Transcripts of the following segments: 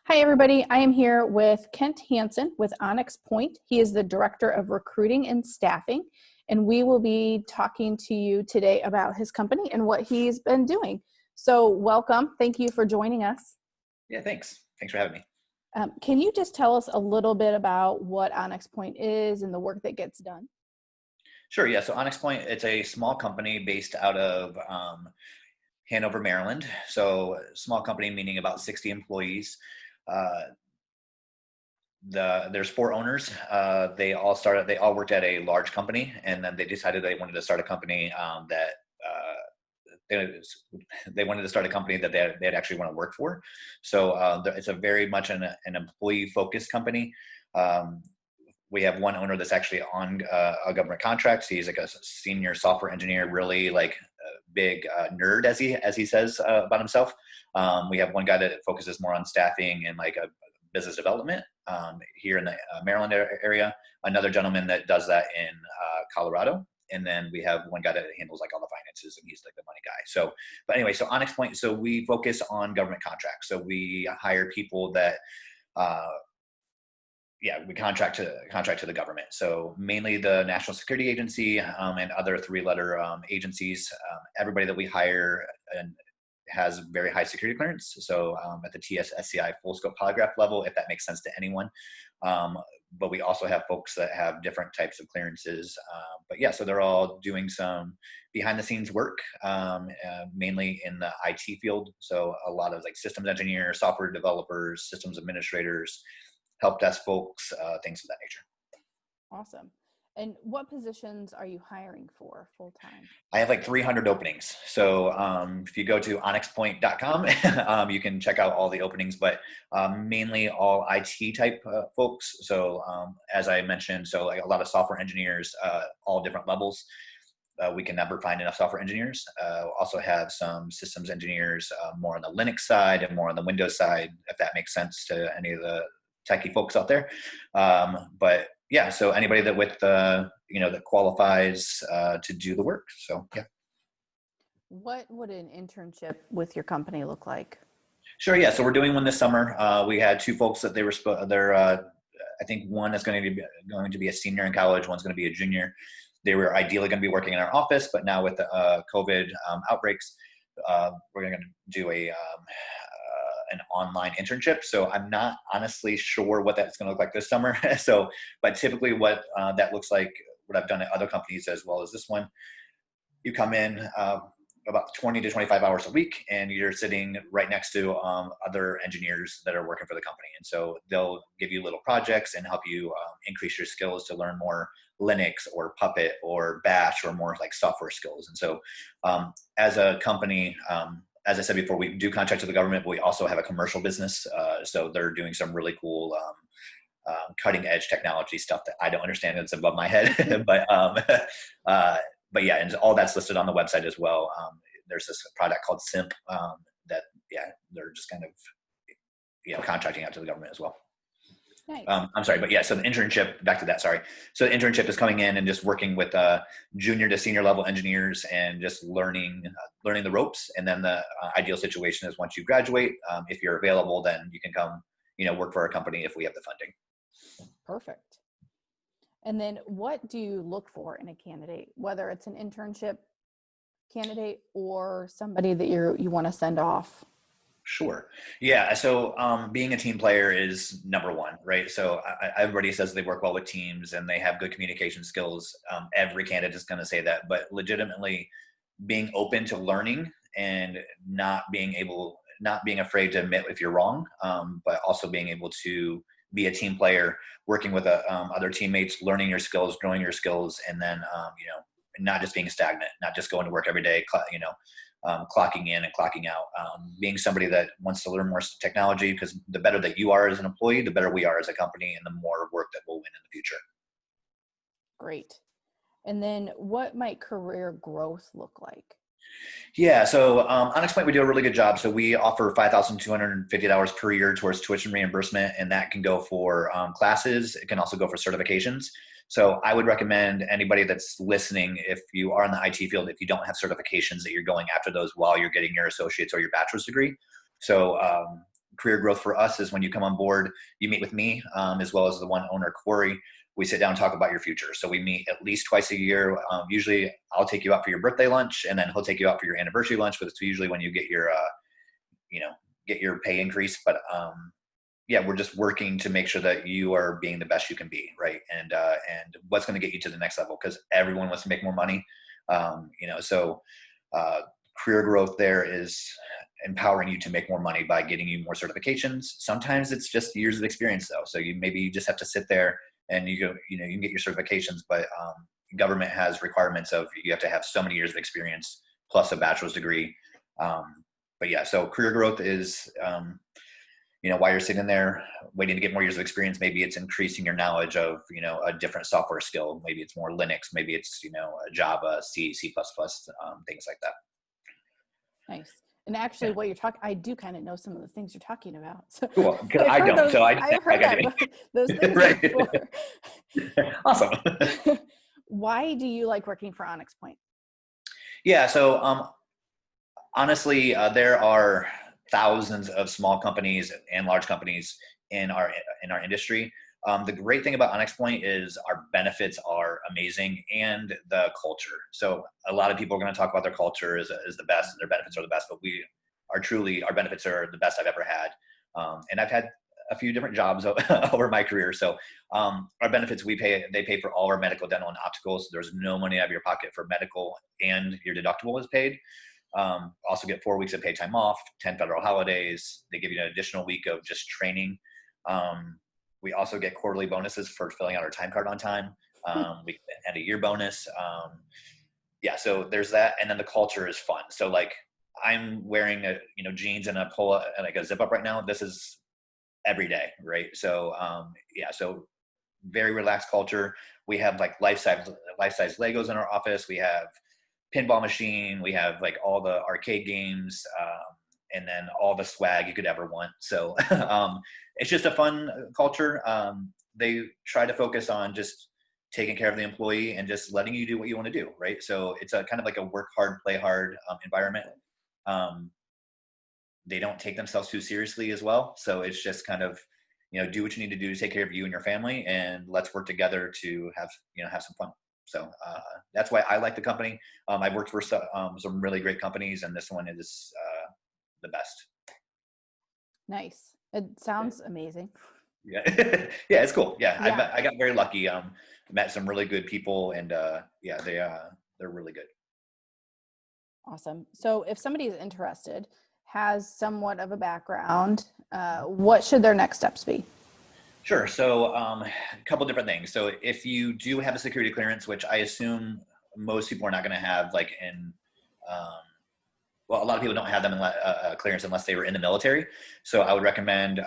Hi, everybody. I am here with Kent Hansen with Onyx Point. He is the Director of Recruiting and Staffing, and we will be talking to you today about his company and what he's been doing. So welcome. Thank you for joining us. Yeah, thanks. Thanks for having me. Can you just tell us a little bit about what Onyx Point is and the work that gets done? Sure. Yeah. So Onyx Point, it's a small company based out of Hanover, Maryland. So small company meaning about 60 employees. Uh, there's four owners. They all worked at a large company, and then they decided they wanted to start a company that they wanted to start a company that they'd actually want to work for. So it's a very much an employee focused company. We have one owner that's actually on a government contract. So he's like a senior software engineer, really like a big nerd, as he says about himself. We have one guy that focuses more on staffing and like a business development here in the Maryland area. Another gentleman that does that in Colorado. And then we have one guy that handles like all the finances, and he's like the money guy. So, but anyway, so Onyx Point, so we focus on government contracts. So we hire people that we contract to the government. So mainly the National Security Agency and other three-letter agencies. Everybody that we hire has very high security clearance. So at the TS/SCI full scope polygraph level, if that makes sense to anyone. But we also have folks that have different types of clearances. But yeah, so they're all doing some behind the scenes work, mainly in the IT field. So a lot of like systems engineers, software developers, systems administrators, help desk folks, things of that nature. Awesome. And what positions are you hiring for full-time? I have like 300 openings. So if you go to onyxpoint.com, you can check out all the openings, but mainly all IT type folks. So as I mentioned, so like a lot of software engineers, all different levels. We can never find enough software engineers. Also have some systems engineers, more on the Linux side and more on the Windows side, if that makes sense to any of the techie folks out there. But yeah, so anybody that with that qualifies to do the work. So yeah. What would an internship with your company look like? Sure. Yeah. So we're doing one this summer. We had two folks that I think one is going to be a senior in college. One's going to be a junior. They were ideally going to be working in our office, but now with the COVID outbreaks, we're going to do an online internship. So I'm not honestly sure what that's going to look like this summer. But typically what that looks like, what I've done at other companies as well as this one, you come in about 20 to 25 hours a week, and you're sitting right next to other engineers that are working for the company. And so they'll give you little projects and help you increase your skills to learn more Linux or Puppet or Bash or more like software skills. And so as a company, as I said before, we do contract to the government, but we also have a commercial business. So they're doing some really cool cutting edge technology stuff that I don't understand. It's above my head, but yeah, and all that's listed on the website as well. There's this product called Simp that they're just kind of contracting out to the government as well. Nice. I'm sorry, but yeah, so the internship, back to that, sorry. So the internship is coming in and just working with junior to senior level engineers and just learning the ropes. And then the ideal situation is once you graduate, if you're available, then you can come, work for our company if we have the funding. Perfect. And then what do you look for in a candidate, whether it's an internship candidate or somebody that you want to send off? Sure. Yeah. So being a team player is number one, right? So everybody says they work well with teams and they have good communication skills. Every candidate is going to say that, but legitimately being open to learning and not being afraid to admit if you're wrong, but also being able to be a team player, working with other teammates, learning your skills, growing your skills, and then not just being stagnant, not just going to work every day, clocking in and clocking out, being somebody that wants to learn more technology, because the better that you are as an employee, the better we are as a company, and the more work that we'll win in the future. Great. And then what might career growth look like? Yeah, so Onyx Point, we do a really good job. So we offer $5,250 per year towards tuition reimbursement, and that can go for classes. It can also go for certifications. So I would recommend anybody that's listening, if you are in the IT field, if you don't have certifications, that you're going after those while you're getting your associate's or your bachelor's degree. So career growth for us is when you come on board, you meet with me, as well as the one owner, Corey. We sit down and talk about your future. So we meet at least twice a year. Usually I'll take you out for your birthday lunch, and then he'll take you out for your anniversary lunch, but it's usually when you get your, get your pay increase. But yeah, we're just working to make sure that you are being the best you can be, right? And what's going to get you to the next level, because everyone wants to make more money. So career growth there is empowering you to make more money by getting you more certifications. Sometimes it's just years of experience though. So you just have to sit there and you can get your certifications, but government has requirements of you have to have so many years of experience plus a bachelor's degree. But yeah, so career growth is, while you're sitting there waiting to get more years of experience, maybe it's increasing your knowledge of, a different software skill. Maybe it's more Linux, maybe it's, Java, C, C++, things like that. Nice. And actually what you're talking, I do kind of know some of the things you're talking about. So cool. Because I don't, those, so I've heard those things right. before. Awesome. Why do you like working for Onyx Point? Yeah. So, honestly, there are thousands of small companies and large companies in our industry. The great thing about Onyx Point is our benefits are amazing and the culture. So a lot of people are going to talk about their culture is the best and their benefits are the best, but our benefits are the best I've ever had. And I've had a few different jobs over my career. So our benefits, they pay for all our medical, dental, and optical. So there's no money out of your pocket for medical, and your deductible is paid. Also get 4 weeks of paid time off, 10 federal holidays. They give you an additional week of just training. We also get quarterly bonuses for filling out our time card on time. We get an end of year bonus. So there's that. And then the culture is fun. So like I'm wearing jeans and a polo and like a zip up right now. This is every day. Right. So, so very relaxed culture. We have like life-size Legos in our office. We have pinball machine. We have like all the arcade games, and then all the swag you could ever want. So it's just a fun culture. They try to focus on just taking care of the employee and just letting you do what you want to do, right? So it's a kind of like a work hard, play hard environment. They don't take themselves too seriously as well. So it's just kind of, do what you need to do to take care of you and your family, and let's work together to have some fun. So that's why I like the company. I've worked for some really great companies, and this one is the best. Nice. It sounds amazing. Yeah. Yeah, it's cool. Yeah. I got very lucky. Met some really good people, and they're really good. Awesome. So if somebody is interested, has somewhat of a background, what should their next steps be? Sure. So a couple different things. So if you do have a security clearance, which I assume most people are not going to have, like a lot of people don't have them in clearance unless they were in the military. So I would recommend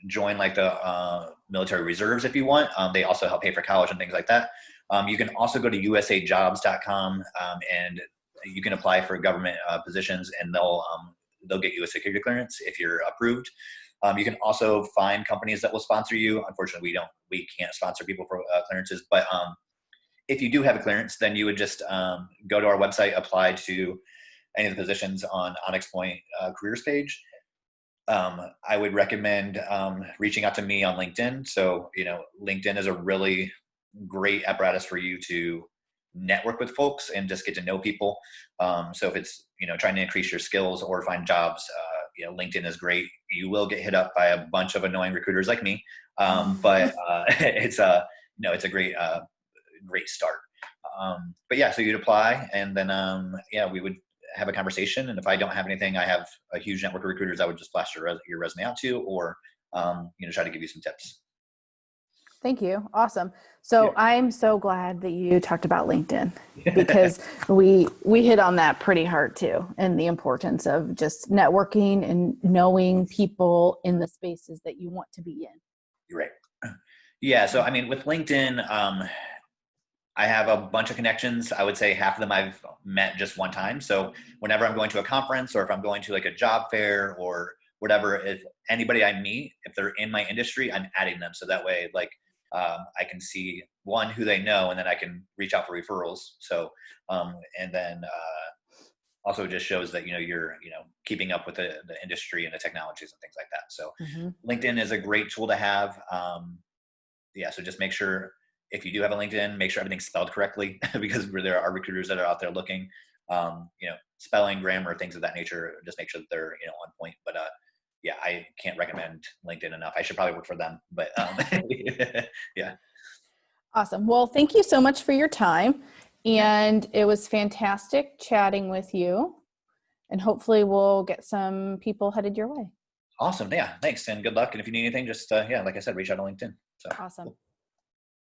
join like the military reserves if you want. They also help pay for college and things like that. You can also go to usajobs.com and you can apply for government positions, and they'll get you a security clearance if you're approved. You can also find companies that will sponsor you. Unfortunately, we can't sponsor people for clearances, but if you do have a clearance, then you would just go to our website, apply to any of the positions on Onyx Point careers page. I would recommend reaching out to me on LinkedIn. So, LinkedIn is a really great apparatus for you to network with folks and just get to know people. So if it's, trying to increase your skills or find jobs, LinkedIn is great. You will get hit up by a bunch of annoying recruiters like me. But it's a great start. So you'd apply, and then, we would have a conversation. And if I don't have anything, I have a huge network of recruiters I would just blast your resume out to, or, try to give you some tips. Thank you. Awesome. So I'm so glad that you talked about LinkedIn, because we hit on that pretty hard too, and the importance of just networking and knowing people in the spaces that you want to be in. You're right. Yeah. So, with LinkedIn, I have a bunch of connections. I would say half of them I've met just one time. So whenever I'm going to a conference, or if I'm going to like a job fair or whatever, if anybody I meet, if they're in my industry, I'm adding them. So that way, I can see who they know, and then I can reach out for referrals. So, and then also just shows that, you're, keeping up with the industry and the technologies and things like that. So Mm-hmm. LinkedIn is a great tool to have. Yeah. So just make sure if you do have a LinkedIn, make sure everything's spelled correctly because there are recruiters that are out there looking, spelling, grammar, things of that nature. Just make sure that they're, on point. But yeah, I can't recommend LinkedIn enough. I should probably work for them, but yeah. Awesome. Well, thank you so much for your time. And it was fantastic chatting with you. And hopefully we'll get some people headed your way. Awesome. Yeah. Thanks. And good luck. And if you need anything, just, yeah, like I said, reach out on LinkedIn. So Awesome. cool.